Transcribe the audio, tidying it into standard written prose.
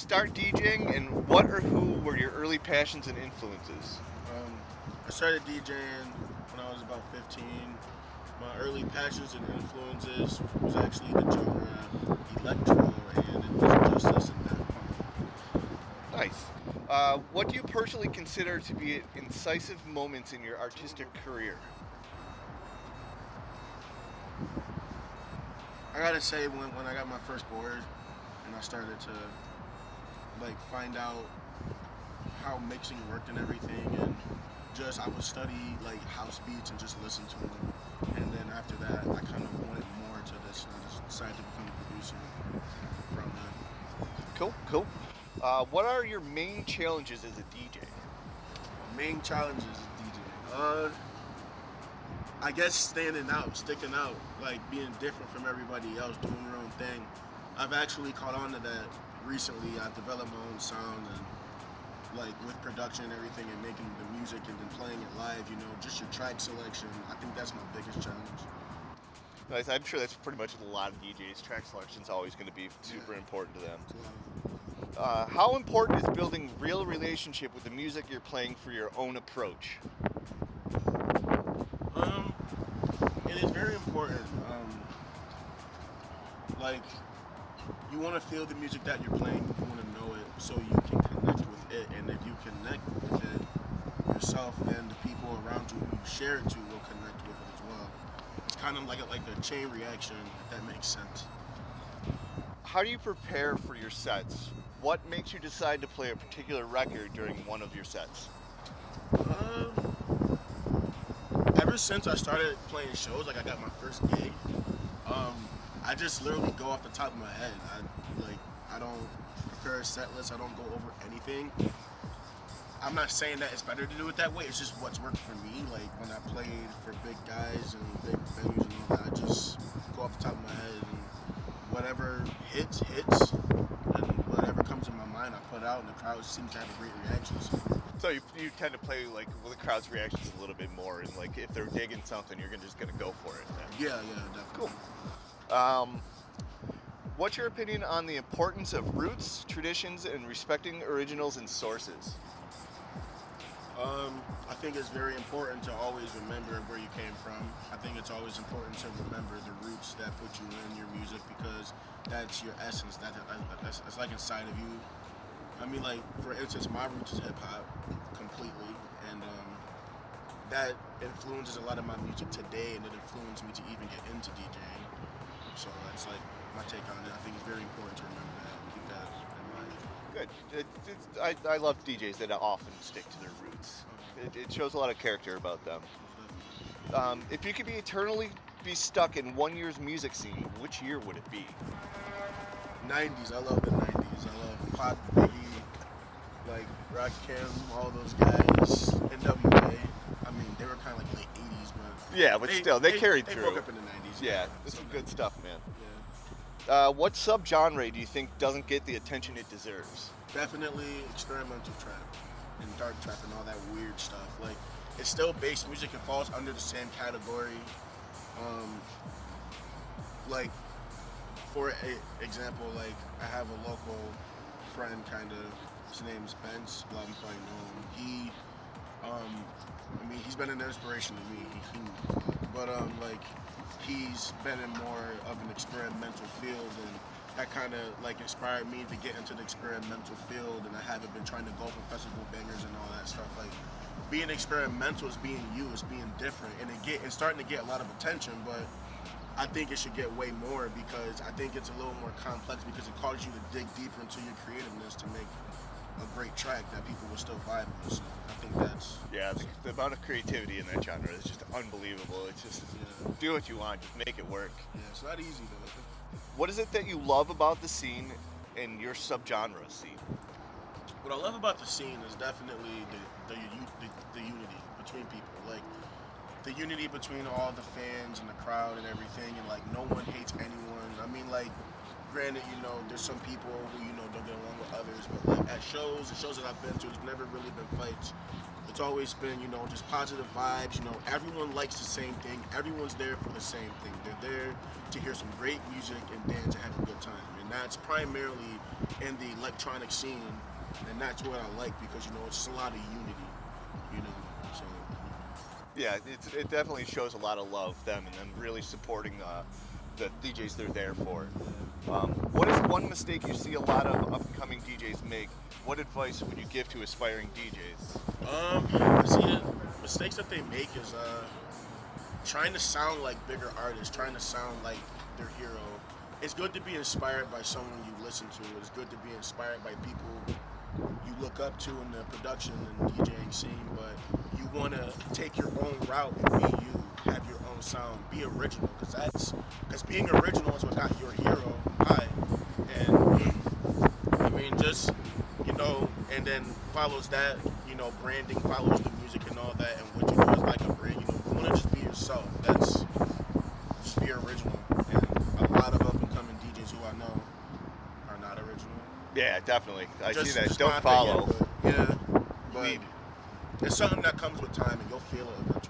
start DJing, and what or who were your early passions and influences? I started DJing when I was about 15. My early passions and influences was actually the genre electro, and it was just listening to punk. Nice. What do you personally consider to be incisive moments in your artistic career? I gotta say, when I got my first board and I started to find out how mixing worked and everything, and just I would study like house beats and just listen to them. And then after that, I kind of wanted more to this, and I just decided to become a producer from that. Cool, cool. What are your main challenges as a DJ? Main challenges is DJing. I guess standing out, sticking out, like being different from everybody else, doing your own thing. I've actually caught on to that recently. I've developed my own sound, and like with production and everything, and making the music and then playing it live, just your track selection. I think that's my biggest challenge. Nice. I'm sure that's pretty much with a lot of DJs. Track selection is always going to be super important to them. It's a lot of How important is building real relationship with the music you're playing for your own approach? Um, it is very important. Like, you want to feel the music that you're playing, you want to know it so you can connect with it. And if you connect with it yourself, then the people around you who you share it to will connect with it as well. It's kind of like a chain reaction, if that makes sense. How do you prepare for your sets? What makes you decide to play a particular record during one of your sets? Ever since I started playing shows, like I got my first gig, I just literally go off the top of my head. I don't prepare a set list. I don't go over anything. I'm not saying that it's better to do it that way. It's just what's worked for me. Like when I played for big guys and big venues and all that, I just go off the top of my head, and whatever hits, and whatever comes in my mind, I put out, and the crowd seems to have a great reaction. So you tend to play like with the crowd's reactions a little bit more, and like if they're digging something, you're just gonna go for it. Then. Yeah, definitely. Cool. What's your opinion on the importance of roots, traditions, and respecting originals and sources? I think it's very important to always remember where you came from. I think it's always important to remember the roots that put you in your music, because that's your essence. That's like inside of you. I mean, like for instance, my roots is hip hop completely, and that influences a lot of my music today, and it influenced me to even get into DJing. So that's like my take on it. I think it's very important to remember that, keep that in mind. Good. I love DJs that often stick to their roots. It shows a lot of character about them. If you could be stuck in one year's music scene, which year would it be? 90s. I love the 90s. I love Pop, Biggie, like Rakim, all those guys. NWA. I mean, they were kind of like late 80s, but Yeah, but still, they carried they through. broke up in the 90s. Yeah, this is good stuff, man. Yeah. What subgenre do you think doesn't get the attention it deserves? Definitely experimental trap and dark trap and all that weird stuff. Like, it's still bass music. It falls under the same category. Like, for example, like I have a local friend, kind of. His name's Spence. A lot of you probably know him. He's been an inspiration to me. Like he's been in more of an experimental field, and that kind of like inspired me to get into the experimental field. And I haven't been trying to go for festival bangers and all that stuff. Like being experimental is being you, is being different, and it's starting to get a lot of attention, but I think it should get way more, because I think it's a little more complex, because it causes you to dig deeper into your creativeness to make a great track that people will still vibe with. So I think that's the amount of creativity in that genre is just unbelievable. It's just do what you want, just make it work. Yeah, it's not easy though. What is it that you love about the scene and your subgenre scene? What I love about the scene is definitely the unity between people. Like the unity between all the fans and the crowd and everything, and like no one hates anyone. I mean, like, granted, there's some people who don't get along with others, but like at shows, the shows that I've been to, there's never really been fights. It's always been, just positive vibes. Everyone likes the same thing. Everyone's there for the same thing. They're there to hear some great music and dance and have a good time. And that's primarily in the electronic scene. And that's what I like because, it's just a lot of unity, so. Yeah, it definitely shows a lot of love, them, and them really supporting the DJs they're there for. What is one mistake you see a lot of upcoming DJs make? What advice would you give to aspiring DJs? I see it. Mistakes that they make is trying to sound like bigger artists, trying to sound like their hero. It's good to be inspired by someone you listen to. It's good to be inspired by people you look up to in the production and DJing scene, but you want to take your own route and be you, have your own sound, be original, because being original is what got your hero high. And I mean, just and then follows that, branding follows the music and all that, and what you do is like a brand. You want to just be yourself. Just be original. And a lot of up and coming DJs who I know are not original. Yeah, definitely. I see that. Just Don't my follow. opinion, but, yeah, but Lead. it's something that comes with time, and you'll feel it eventually.